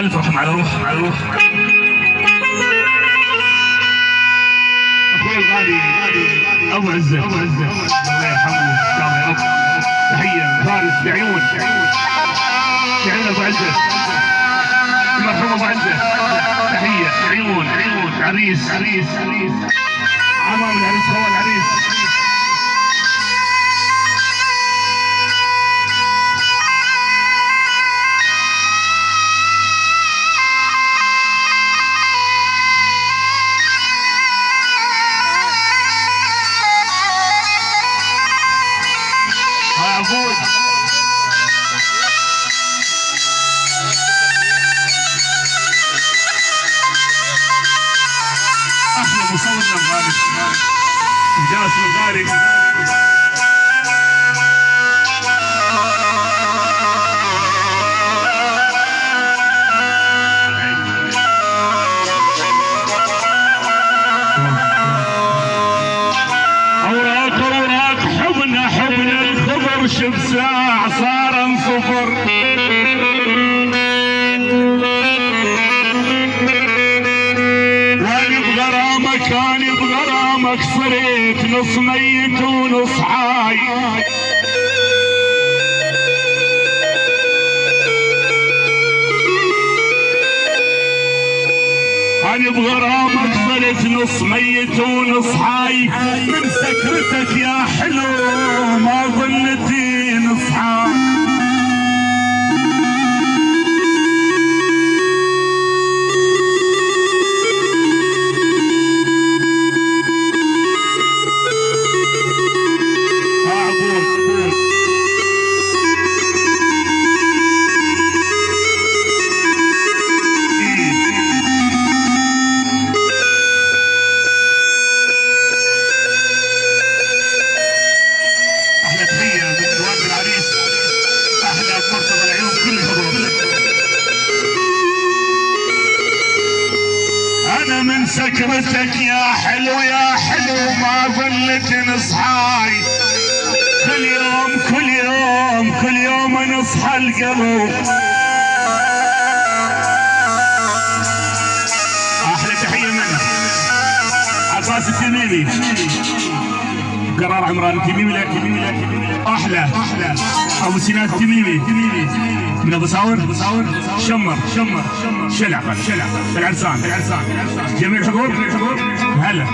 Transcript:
نفرح مع الروح اخوي الغالي ابو عزه الله يرحمه يا رب. تحيه فارس بعيون ابو عزه المرحوم ابو عزه. تحيه عيون عريس عمام العريس خوال العريس. احلى مصورنا الغالي وجاسم الغالي. اوراق حبنا الخبر شب ساعة صار انصفر. كان بغرامك صرت نص ميت ونص حي. أنا بغرامك صرت نص ميت ونص حي. من سكرتك يا حلو ما ظلتي نص حي. أنا من سكرتك يا حلو ما ظلت نصحاي. كل يوم نصحى القلب. أحلى تحية منك عباس التميمي قرار عمران التميمي أحلى أبو سنان التميمي من ابو ساور شمر شلع العرسان جميع الحضور هلا